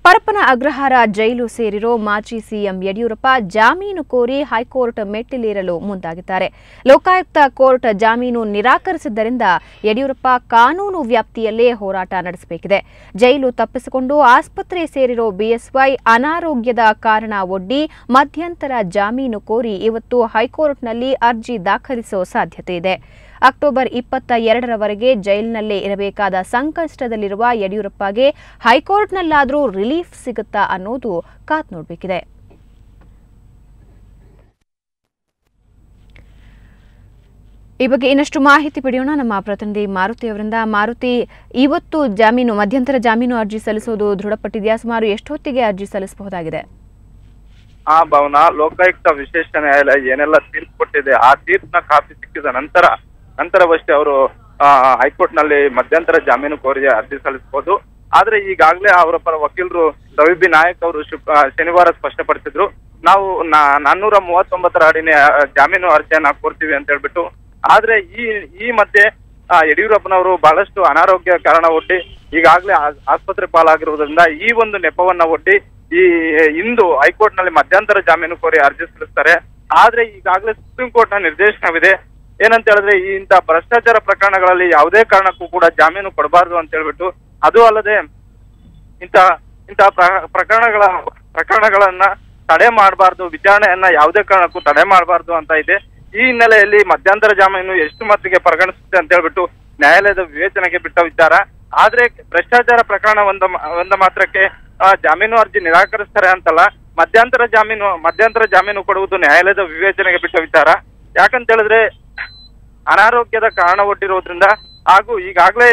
ಪರಪ್ಪನ ಅಗ್ರಹಾರ ಜೈಲು ಸೇರಿರೋ ಮಾಜಿ ಸಿಎಂ ಯಡಿಯೂರಪ್ಪ ಜಾಮೀನು ಕೋರಿ ಹೈಕೋರ್ಟ್ ಮೆಟ್ಟಿಲೇರಲು ಮುಂದಾಗಿದ್ದಾರೆ. ಲೋಕಾಯುಕ್ತ ಕೋರ್ಟ್ ಜಾಮೀನು ನಿರಾಕರಿಸಿದ್ದರಿಂದ ಯಡಿಯೂರಪ್ಪ ಕಾನೂನು ವ್ಯಾಪ್ತಿಯಲ್ಲೇ ಹೋರಾಟ ನಡೆಸಬೇಕಿದೆ. ಜೈಲು ತಪ್ಪಿಸಿಕೊಂಡು ಆಸ್ಪತ್ರೆ ಸೇರಿರೋ ಬಿಎಸ್ವೈ ಅನಾರೋಗ್ಯದ ಕಾರಣ ಒಡ್ಡಿ ಮಧ್ಯಂತರ ಜಾಮೀನು ಕೋರಿ ಇವತ್ತು ಹೈಕೋರ್ಟ್ನಲ್ಲಿ ಅರ್ಜಿ ದಾಖಲಿಸೋ ಸಾಧ್ಯತೆ ಇದೆ. ಅಕ್ಟೋಬರ್ 22ರವರೆಗೆ ಜೈಲಿನಲ್ಲೇ ಇರಬೇಕಾದ ಸಂಕಷ್ಟದಲ್ಲಿರುವ ಯಡಿಯೂರಪ್ಪಗೆ ಹೈಕೋರ್ಟ್ನಲ್ಲಾದರೂ ರಿಲೀಫ್ ಸಿಗುತ್ತಾ ಅನ್ನೋದು ಕಾದ್ ನೋಡಬೇಕಿದೆ. ಈ ಬಗ್ಗೆ ಇನ್ನಷ್ಟು ಮಾಹಿತಿ ಪಡೆಯೋಣ ನಮ್ಮ ಪ್ರತಿನಿಧಿ ಮಾರುತಿ ಅವರಿಂದ. ಮಾರುತಿ, ಇವತ್ತು ಮಧ್ಯಂತರ ಜಾಮೀನು ಅರ್ಜಿ ಸಲ್ಲಿಸೋದು ದೃಢಪಟ್ಟಿದೆಯಾ? ಸುಮಾರು ಎಷ್ಟೊತ್ತಿಗೆ ಅರ್ಜಿ ಸಲ್ಲಿಸಬಹುದಾಗಿದೆ? ಭವನ ಲೋಕಾಯುಕ್ತ ವಿಶೇಷ ನ್ಯಾಯಾಲಯ ಏನೆಲ್ಲ ತೀರ್ಪು ಕೊಟ್ಟಿದೆ ಆ ತೀರ್ಪಿನ ಕಾಪಿ ಸಿಕ್ಕಿದ ನಂತರವಷ್ಟೇ ಅವರು ಹೈಕೋರ್ಟ್ ನಲ್ಲಿ ಮಧ್ಯಂತರ ಜಾಮೀನು ಕೋರಿ ಅರ್ಜಿ ಸಲ್ಲಿಸಬಹುದು. ಆದ್ರೆ ಈಗಾಗಲೇ ಅವರ ಪರ ವಕೀಲರು ರವಿ ಬಿ ನಾಯಕ್ ಅವರು ಶನಿವಾರ ಸ್ಪಷ್ಟಪಡಿಸಿದ್ರು, ನಾವು 439ರ ಅಡಿನೇ ಜಾಮೀನು ಅರ್ಜಿಯನ್ನ ಕೋರ್ತೀವಿ ಅಂತ ಹೇಳ್ಬಿಟ್ಟು. ಆದ್ರೆ ಈ ಮಧ್ಯೆ ಯಡಿಯೂರಪ್ಪನವರು ಬಹಳಷ್ಟು ಅನಾರೋಗ್ಯ ಕಾರಣ ಒಡ್ಡಿ ಈಗಾಗಲೇ ಆಸ್ಪತ್ರೆ ಪಾಲಾಗಿರುವುದರಿಂದ ಈ ಒಂದು ನೆಪವನ್ನ ಒಡ್ಡಿ ಇಂದು ಹೈಕೋರ್ಟ್ ನಲ್ಲಿ ಮಧ್ಯಂತರ ಜಾಮೀನು ಕೋರಿ ಅರ್ಜಿ ಸಲ್ಲಿಸ್ತಾರೆ. ಆದ್ರೆ ಈಗಾಗಲೇ ಸುಪ್ರೀಂ ಕೋರ್ಟ್ ನ ನಿರ್ದೇಶನವಿದೆ, ಏನಂತ ಹೇಳಿದ್ರೆ ಇಂಥ ಭ್ರಷ್ಟಾಚಾರ ಪ್ರಕರಣಗಳಲ್ಲಿ ಯಾವುದೇ ಕಾರಣಕ್ಕೂ ಕೂಡ ಜಾಮೀನು ಕೊಡಬಾರ್ದು ಅಂತ ಹೇಳ್ಬಿಟ್ಟು, ಅದು ಅಲ್ಲದೆ ಇಂಥ ಪ್ರಕರಣಗಳನ್ನ ತಡೆ ಮಾಡಬಾರ್ದು, ವಿಚಾರಣೆಯನ್ನ ಯಾವುದೇ ಕಾರಣಕ್ಕೂ ತಡೆ ಮಾಡಬಾರ್ದು ಅಂತ ಇದೆ. ಈ ಹಿನ್ನೆಲೆಯಲ್ಲಿ ಮಧ್ಯಂತರ ಜಾಮೀನು ಎಷ್ಟು ಮಟ್ಟಿಗೆ ಪರಿಗಣಿಸುತ್ತೆ ಅಂತ ಹೇಳ್ಬಿಟ್ಟು ನ್ಯಾಯಾಲಯದ ವಿವೇಚನೆಗೆ ಬಿಟ್ಟ ವಿಚಾರ. ಆದ್ರೆ ಭ್ರಷ್ಟಾಚಾರ ಪ್ರಕರಣ ಒಂದ ಮಾತ್ರಕ್ಕೆ ಜಾಮೀನು ಅರ್ಜಿ ನಿರಾಕರಿಸ್ತಾರೆ ಅಂತಲ್ಲ, ಮಧ್ಯಂತರ ಜಾಮೀನು ಕೊಡುವುದು ನ್ಯಾಯಾಲಯದ ವಿವೇಚನೆಗೆ ಬಿಟ್ಟ ವಿಚಾರ. ಯಾಕಂತ ಹೇಳಿದ್ರೆ ಅನಾರೋಗ್ಯದ ಕಾರಣ ಒಡ್ಡಿರೋದ್ರಿಂದ ಹಾಗೂ ಈಗಾಗಲೇ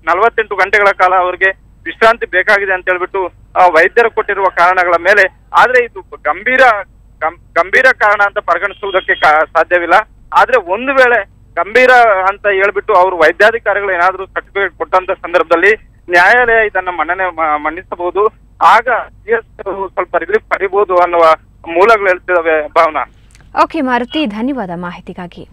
48 ಗಂಟೆಗಳ ಕಾಲ ಅವರಿಗೆ ವಿಶ್ರಾಂತಿ ಬೇಕಾಗಿದೆ ಅಂತ ಹೇಳ್ಬಿಟ್ಟು ವೈದ್ಯರು ಕೊಟ್ಟಿರುವ ಕಾರಣಗಳ ಮೇಲೆ, ಆದ್ರೆ ಇದು ಗಂಭೀರ ಕಾರಣ ಅಂತ ಪರಿಗಣಿಸುವುದಕ್ಕೆ ಸಾಧ್ಯವಿಲ್ಲ. ಆದ್ರೆ ಒಂದು ವೇಳೆ ಗಂಭೀರ ಅಂತ ಹೇಳ್ಬಿಟ್ಟು ಅವರು ವೈದ್ಯಾಧಿಕಾರಿಗಳು ಏನಾದ್ರೂ ಸರ್ಟಿಫಿಕೇಟ್ ಕೊಟ್ಟಂತ ಸಂದರ್ಭದಲ್ಲಿ ನ್ಯಾಯಾಲಯ ಇದನ್ನ ಮನ್ನಿಸಬಹುದು, ಆಗ ಸ್ವಲ್ಪ ರಿಲೀಫ್ ಪಡಿಬಹುದು ಅನ್ನುವ ಮೂಲಗಳು ಹೇಳ್ತಿದಾವೆ. ಭಾವನಾ. ಓಕೆ ಮಾರುತಿ, ಧನ್ಯವಾದ ಮಾಹಿತಿಗಾಗಿ.